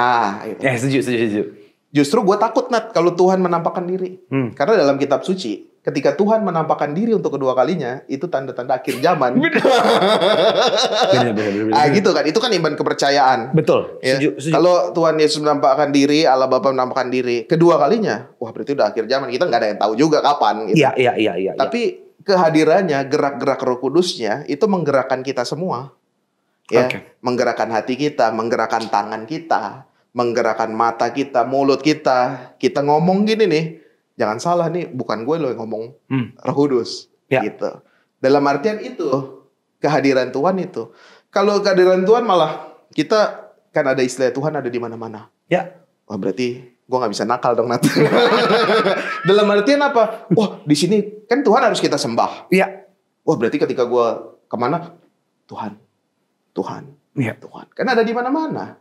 Ya setuju. Justru gue takut Nat kalau Tuhan menampakkan diri. Karena dalam kitab suci, ketika Tuhan menampakkan diri untuk kedua kalinya, itu tanda-tanda akhir zaman. Bener. Gitu kan. Itu kan iman kepercayaan. Betul. Ya. Setuju. Kalau Tuhan Yesus menampakkan diri, Allah Bapa menampakkan diri kedua kalinya, wah berarti udah akhir zaman. Kita nggak ada yang tahu juga kapan. Gitu. Iya. Tapi kehadirannya, gerak-gerak Roh Kudusnya itu menggerakkan kita semua. Ya, menggerakkan hati kita, menggerakkan tangan kita, menggerakkan mata kita, mulut kita. Kita ngomong gini nih, jangan salah nih, bukan gue loh yang ngomong, Roh Kudus. Gitu. Dalam artian itu, kehadiran Tuhan itu. Kalau kehadiran Tuhan malah kita kan ada istilah Tuhan ada di mana-mana. Wah berarti gue nggak bisa nakal dong Nat. Dalam artian apa? Wah di sini kan Tuhan harus kita sembah. Wah berarti ketika gue kemana? Tuhan. Kan ada di mana-mana.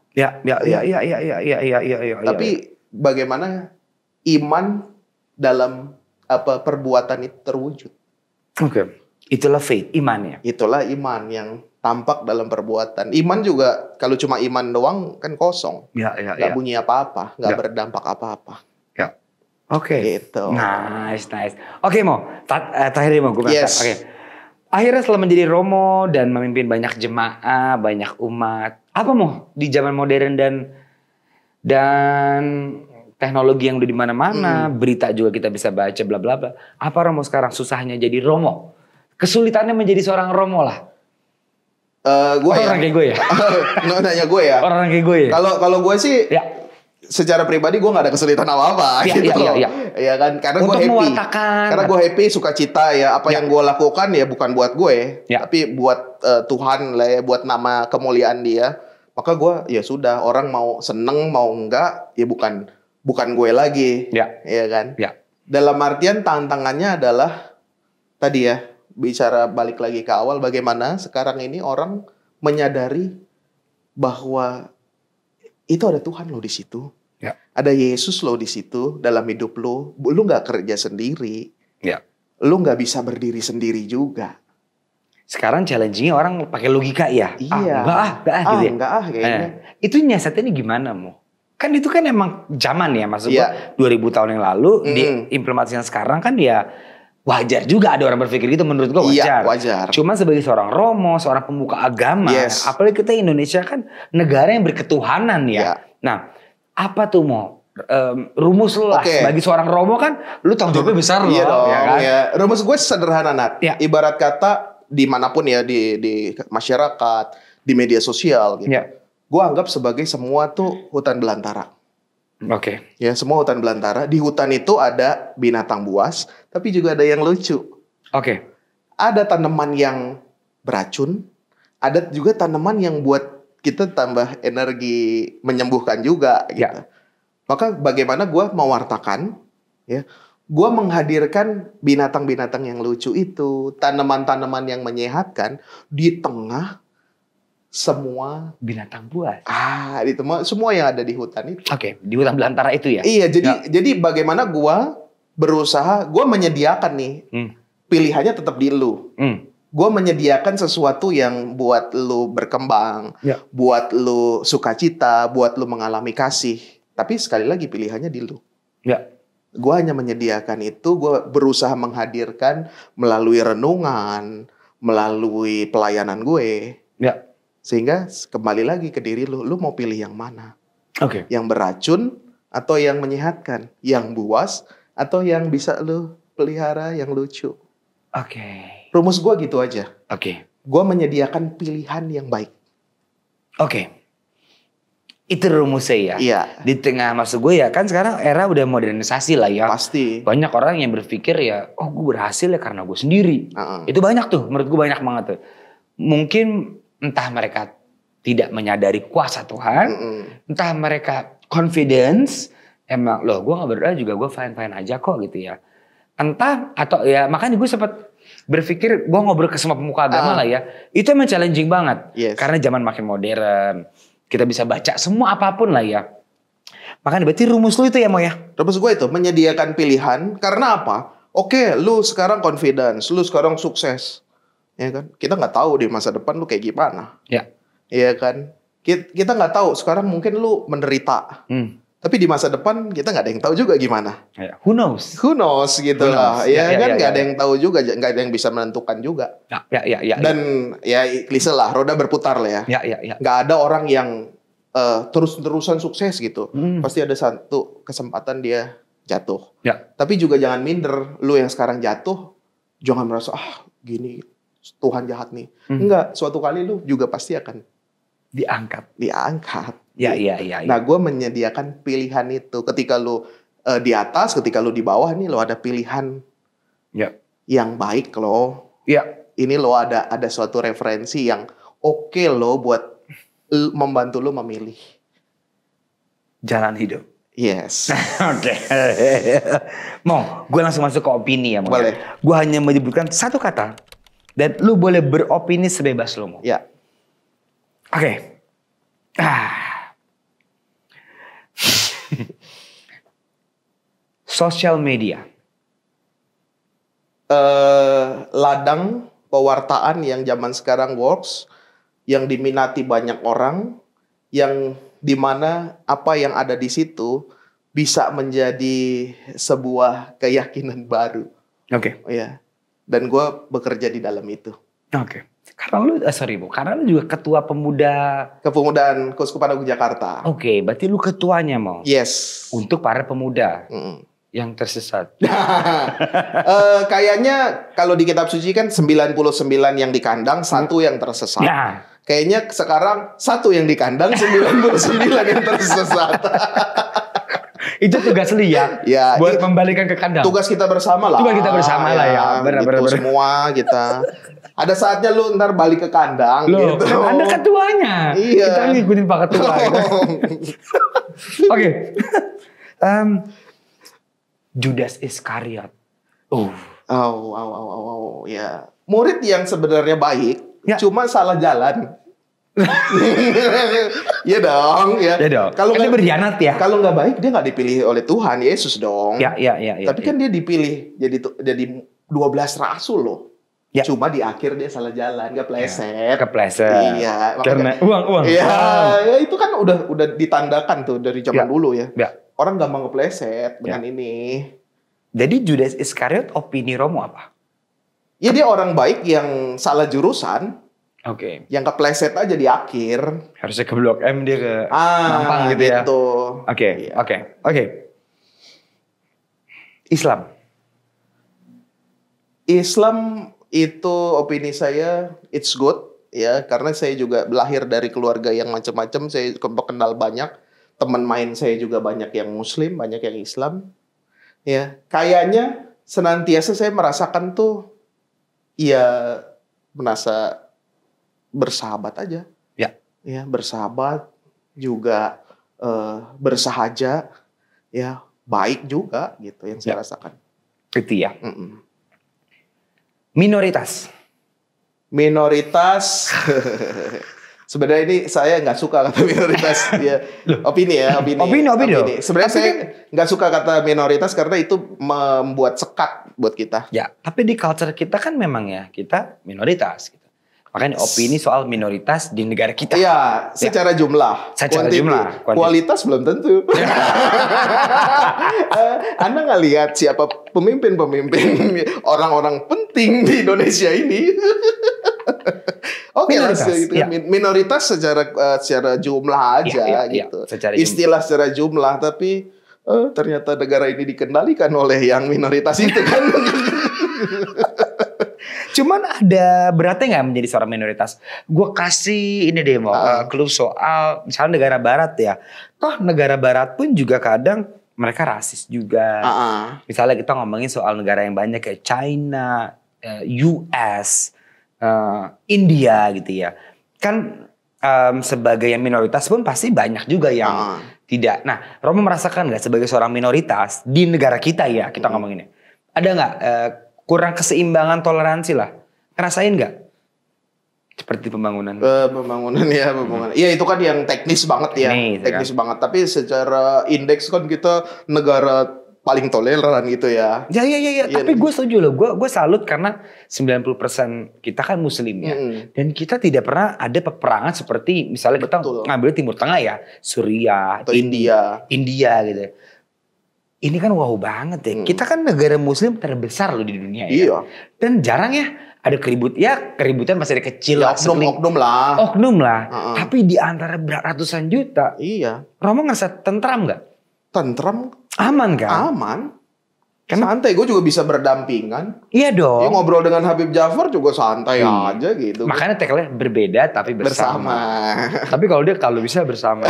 Tapi bagaimana iman dalam perbuatan itu terwujud? Itulah faith, iman ya. Itulah iman yang tampak dalam perbuatan. Iman juga kalau cuma iman doang kan kosong. Gak bunyi apa-apa, gak berdampak apa-apa. Gitu. Nice. Oke Mo, terakhir Mo gue Yes. Akhirnya setelah menjadi Romo dan memimpin banyak jemaah, banyak umat, apa Mo di zaman modern dan teknologi yang udah di mana-mana, berita juga kita bisa baca bla bla bla. Apa Romo sekarang susahnya jadi Romo? Kesulitannya menjadi seorang Romo lah. Orang kayak gue ya. Nanya gue ya. Orang kayak gue ya. Kalau gue sih secara pribadi gue gak ada kesulitan apa-apa gitu. Iya kan, karena gue happy. Karena gue happy, sukacita ya. Apa yang gue lakukan ya bukan buat gue, tapi buat Tuhan lah ya, buat nama kemuliaan Dia. Maka gue ya sudah, orang mau seneng mau enggak ya bukan gue lagi. Iya kan. Dalam artian tantangannya adalah tadi ya, bicara balik lagi ke awal, bagaimana sekarang ini orang menyadari bahwa itu ada Tuhan loh di situ. Ada Yesus loh di situ dalam hidup lo. Lu nggak kerja sendiri. Lu nggak bisa berdiri sendiri juga. Sekarang challenging-nya orang pakai logika ya. Iya. Enggak kayaknya. Itu nyiasatnya gimana Mo? Kan itu kan emang zaman ya, maksud gua 2000 tahun yang lalu diimplementasikan sekarang kan ya wajar juga ada orang berpikir gitu, menurut gua wajar. Wajar. Cuma sebagai seorang Romo, seorang pemuka agama, apalagi kita Indonesia kan negara yang berketuhanan ya. Nah, apa tuh Mo? Rumus lu lah bagi seorang Romo kan, lu tanggung jawabnya besar loh. Iya dong. Ya kan? Rumus gue sederhana Nat. Ibarat kata dimanapun ya di masyarakat, di media sosial gitu. Gue anggap sebagai semua tuh hutan belantara. Ya semua hutan belantara. Di hutan itu ada binatang buas, tapi juga ada yang lucu. Ada tanaman yang beracun, ada juga tanaman yang buat kita tambah energi menyembuhkan juga gitu. Maka bagaimana gue mewartakan ya, gue menghadirkan binatang-binatang yang lucu itu, tanaman-tanaman yang menyehatkan di tengah semua binatang buas. Di semua yang ada di hutan itu. Di hutan belantara itu ya. Iya, jadi bagaimana gue berusaha, gue menyediakan nih pilihannya tetap di lu. Hmm. Gue menyediakan sesuatu yang buat lu berkembang, Ya. buat lu sukacita, buat lu mengalami kasih. Tapi sekali lagi pilihannya di lu. Ya. Gue hanya menyediakan itu, gue berusaha menghadirkan melalui renungan, melalui pelayanan gue. Ya. Sehingga kembali lagi ke diri lu mau pilih yang mana? Oke. Yang beracun atau yang menyehatkan? Yang buas atau yang bisa lu pelihara, yang lucu? Oke. Rumus gue gitu aja. Oke. Gue menyediakan pilihan yang baik. Oke. Itu rumusnya ya. Iya. Di tengah maksud gue ya kan sekarang era udah modernisasi lah ya. Pasti. Banyak orang yang berpikir ya, oh gue berhasil ya karena gue sendiri. Itu banyak tuh, menurut gue banyak banget tuh. Mungkin entah mereka tidak menyadari kuasa Tuhan, entah mereka confidence, emang loh gue gak berdoa juga gue fine-fine aja kok gitu ya. Entah atau ya makanya gue sempat berpikir gue ngobrol ke semua pemuka agama lah ya. Itu emang challenging banget. Yes. Karena zaman makin modern. Kita bisa baca semua apapun lah ya. Makanya berarti rumus lu itu ya Mo ya? Rumus gue itu menyediakan pilihan. Karena apa? Oke, lu sekarang confidence, lu sekarang sukses. Ya kan? Kita nggak tahu di masa depan lu kayak gimana. Ya. Iya kan? Kita nggak tahu. Sekarang mungkin lu menderita. Tapi di masa depan kita nggak ada yang tahu juga gimana. Ya. Who knows? Who knows gitu Who lah. knows? Ya, Ya, kan ya, nggak ya, ada ya. yang tahu juga, nggak ada yang bisa menentukan juga. Ya. Dan ya klise lah, roda berputar lah ya. Ya. Nggak ada orang yang terus-terusan sukses gitu. Pasti ada satu kesempatan dia jatuh. Ya. Tapi juga jangan minder. Lu yang sekarang jatuh, jangan merasa gini Tuhan jahat nih. Enggak, suatu kali lu juga pasti akan Diangkat. Ya. Ya. Nah, gue menyediakan pilihan itu. Ketika lu di atas, ketika lu di bawah nih, lo ada pilihan Ya. yang baik lo. Ya. Ini lo ada suatu referensi yang oke lo buat membantu lo memilih. Jalan hidup. Yes. Oke. Mo, gue langsung masuk ke opini ya Mo. Boleh. Gue hanya menyebutkan satu kata. Dan lu boleh beropini sebebas lu Mo. Ya. Oke. Sosial media. Ladang pewartaan yang zaman sekarang works, yang diminati banyak orang, yang dimana apa yang ada di situ bisa menjadi sebuah keyakinan baru. Oke. Ya. Dan gue bekerja di dalam itu. Oke. Karena lu, karena lu juga ketua pemuda. Kepemudaan Keuskupan Agung Jakarta. Oke, berarti lu ketuanya Mo. Yes. Untuk para pemuda yang tersesat. Kayaknya kalau di kitab suci kan 99 yang di kandang, satu yang tersesat. Nah. Kayaknya sekarang satu yang di kandang, 99 yang tersesat. Itu tugas lu ya, buat membalikan ke kandang. Tugas kita bersama lah. Tugas kita bersama lah ya. Benar. Semua kita. Ada saatnya lu ntar balik ke kandang. Loh, gitu. kan Anda ketuanya. Iya. Kita ngikutin Pak Ketua. Oke. Judas Iskariot. Ya. Murid yang sebenarnya baik, Ya. cuma salah jalan. Iya dong, ya. Ya dong. Kalau Kan dia nggak berkhianat ya. Kalau nggak baik dia nggak dipilih oleh Tuhan Yesus dong. Ya. Tapi kan dia dipilih jadi 12 rasul loh. Ya. Cuma di akhir dia salah jalan, kepleset. Kepleset. Iya. Karena uang. Iya, Wow. ya itu kan udah ditandakan tuh dari zaman dulu ya. Ya. Orang gampang kepleset dengan ini. Jadi Judas Iskariot opini Romo apa? Ya dia orang baik yang salah jurusan, Oke. yang kepleset aja di akhir. Harusnya ke Blok M dia ke Mampang gitu ya. Oke. Iya. Oke. Islam itu opini saya it's good ya, karena saya juga lahir dari keluarga yang macam-macam, saya kenal banyak teman main saya juga banyak yang Muslim, banyak yang Islam. Ya, kayaknya senantiasa saya merasakan tuh ya merasa bersahabat aja. Ya, bersahabat juga bersahaja, ya baik juga gitu yang saya rasakan. Itu ya. Minoritas. Sebenarnya ini saya nggak suka kata minoritas. Ya, opini. Sebenarnya saya nggak suka kata minoritas karena itu membuat sekat buat kita. Ya, tapi di culture kita kan memang ya kita minoritas. Gitu. Makanya opini soal minoritas di negara kita. Iya, secara jumlah. Secara jumlah. Kualitas belum tentu. Anda nggak lihat siapa pemimpin-pemimpin orang-orang penting di Indonesia ini. Oke, minoritas secara jumlah aja gitu. Istilah secara jumlah, tapi ternyata negara ini dikendalikan oleh yang minoritas itu kan. Cuman ada beratnya nggak menjadi seorang minoritas? Gue kasih ini deh mau clue soal misalnya negara barat ya. Toh negara barat pun juga kadang mereka rasis juga. Misalnya kita ngomongin soal negara yang banyak kayak China, US, India gitu ya. Kan sebagai yang minoritas pun pasti banyak juga yang tidak. Nah, Romo merasakan nggak sebagai seorang minoritas di negara kita ya kita ngomonginnya. Ada nggak kurang keseimbangan toleransi lah? Ngerasain nggak? Seperti pembangunan. Pembangunan. Iya itu kan yang teknis banget ya. Teknis banget. Tapi secara indeks kan kita negara paling toleran gitu ya. Ya. Tapi gue setuju loh. Gue salut karena 90% kita kan muslim ya. Dan kita tidak pernah ada peperangan seperti misalnya kita ngambil Timur Tengah ya. Suriah. Atau India gitu. Ini kan wow banget ya. Kita kan negara muslim terbesar loh di dunia ya. Iya. Dan jarang ya ada keributan masih ada kecil ya, oknum lah. Tapi di antara ratusan juta. Iya. Romo ngerasa tentram gak? Tentram. Aman kan? Aman. Santai, gue juga bisa berdampingan. Iya dong. Ya, ngobrol dengan Habib Jafar juga santai aja gitu. Makanya tagline berbeda tapi bersama. Tapi kalau bisa bersama.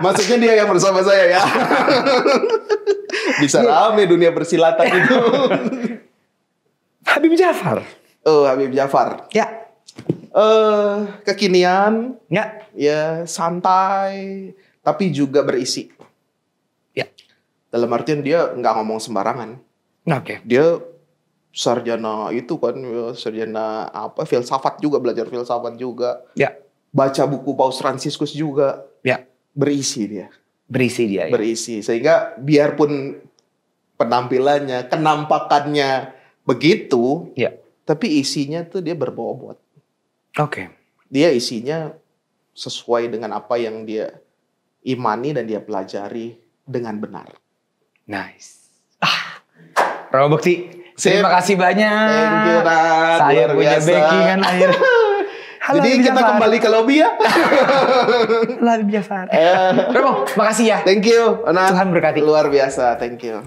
Maksudnya dia yang bersama saya ya. Bisa rame dunia persilatan itu. Habib Jafar. Habib Jafar. Ya. Kekinian. Ya, santai. Tapi juga berisi. Ya. Dalam artian dia nggak ngomong sembarangan. Oke. Dia sarjana itu kan, sarjana filsafat juga, belajar filsafat juga. Ya. Baca buku Paus Fransiskus juga. Ya. Berisi dia. Ya. Berisi. Sehingga biarpun penampilannya, kenampakannya begitu, ya. Tapi isinya tuh dia berbobot. Oke. Dia isinya sesuai dengan apa yang dia imani dan dia pelajari dengan benar. Nice. Romo Bekti, terima kasih banyak. Thank you, Nat. Saya punya backingan akhirnya. Jadi kita kembali ke lobby ya. Habib Jafar. Romo, makasih ya. Thank you, Nat. Tuhan berkati. Luar biasa, thank you.